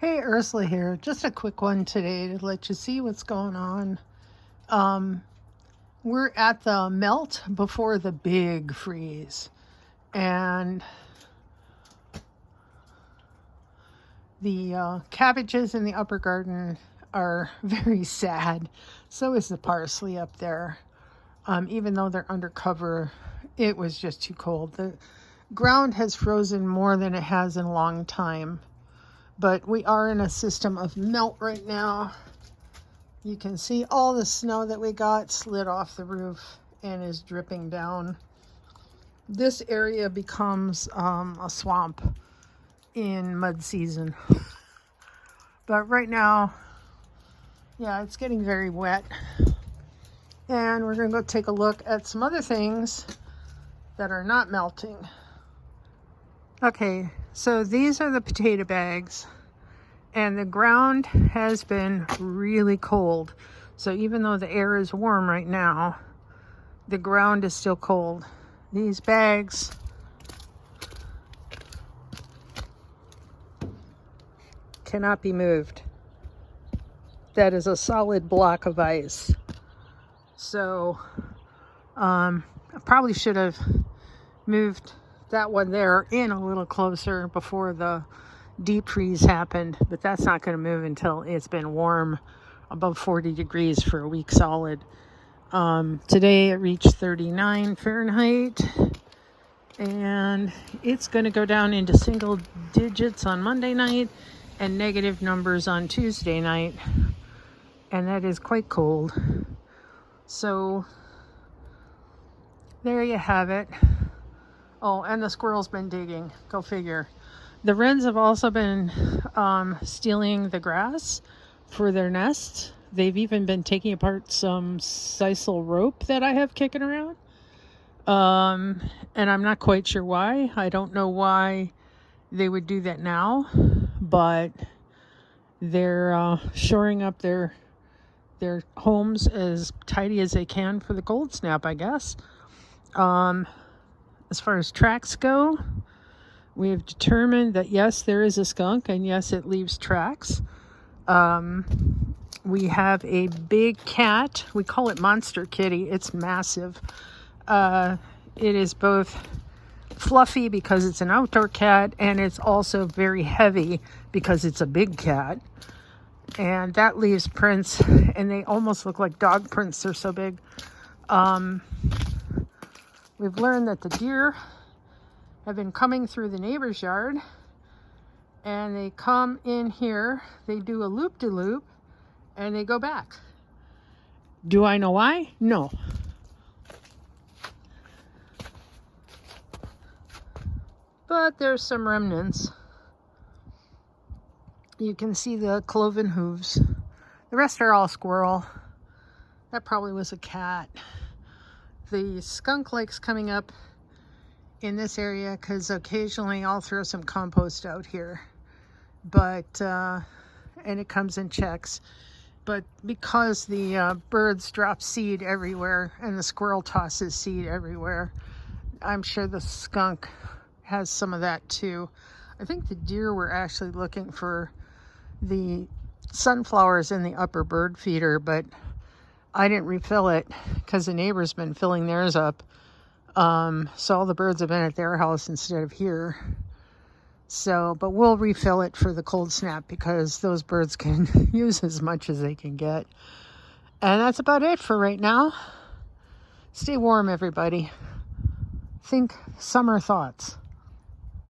Hey, Ursula here. Just a quick one today to let you see what's going on. We're at the melt before the big freeze. And the cabbages in the upper garden are very sad. So is the parsley up there. Even though they're under cover, it was just too cold. The ground has frozen more than it has in a long time. But we are in a system of melt right now. You can see all the snow that we got slid off the roof and is dripping down. This area becomes a swamp in mud season. But right now, yeah, it's getting very wet. And we're gonna go take a look at some other things that are not melting. Okay, so these are the potato bags, and the ground has been really cold. So even though the air is warm right now, the ground is still cold. These bags cannot be moved. That is a solid block of ice. So I probably should have moved that one there in a little closer before the deep freeze happened, but that's not going to move until it's been warm above 40 degrees for a week solid. Today it reached 39 Fahrenheit, and it's going to go down into single digits on Monday night and negative numbers on Tuesday night, and that is quite cold. So there you have it. Oh, and the squirrel's been digging. Go figure. The wrens have also been stealing the grass for their nests. They've even been taking apart some sisal rope that I have kicking around. And I'm not quite sure why. I don't know why they would do that now, but they're shoring up their homes as tidy as they can for the cold snap, I guess. As far as tracks go, we have determined that yes, there is a skunk, and yes, it leaves tracks. We have a big cat. We call it Monster Kitty. It's massive. It is both fluffy because it's an outdoor cat, and it's also very heavy because it's a big cat. And that leaves prints, and they almost look like dog prints. They're so big. We've learned that the deer have been coming through the neighbor's yard, and they come in here, they do a loop-de-loop, and they go back. Do I know why? No. But there's some remnants. You can see the cloven hooves. The rest are all squirrel. That probably was a cat. The skunk likes coming up in this area because occasionally I'll throw some compost out here, but and it comes and checks. But because the birds drop seed everywhere and the squirrel tosses seed everywhere, I'm sure the skunk has some of that too. I think the deer were actually looking for the sunflowers in the upper bird feeder, but I didn't refill it because the neighbor's been filling theirs up. So all the birds have been at their house instead of here. So, but we'll refill it for the cold snap because those birds can use as much as they can get. And that's about it for right now. Stay warm, everybody. Think summer thoughts.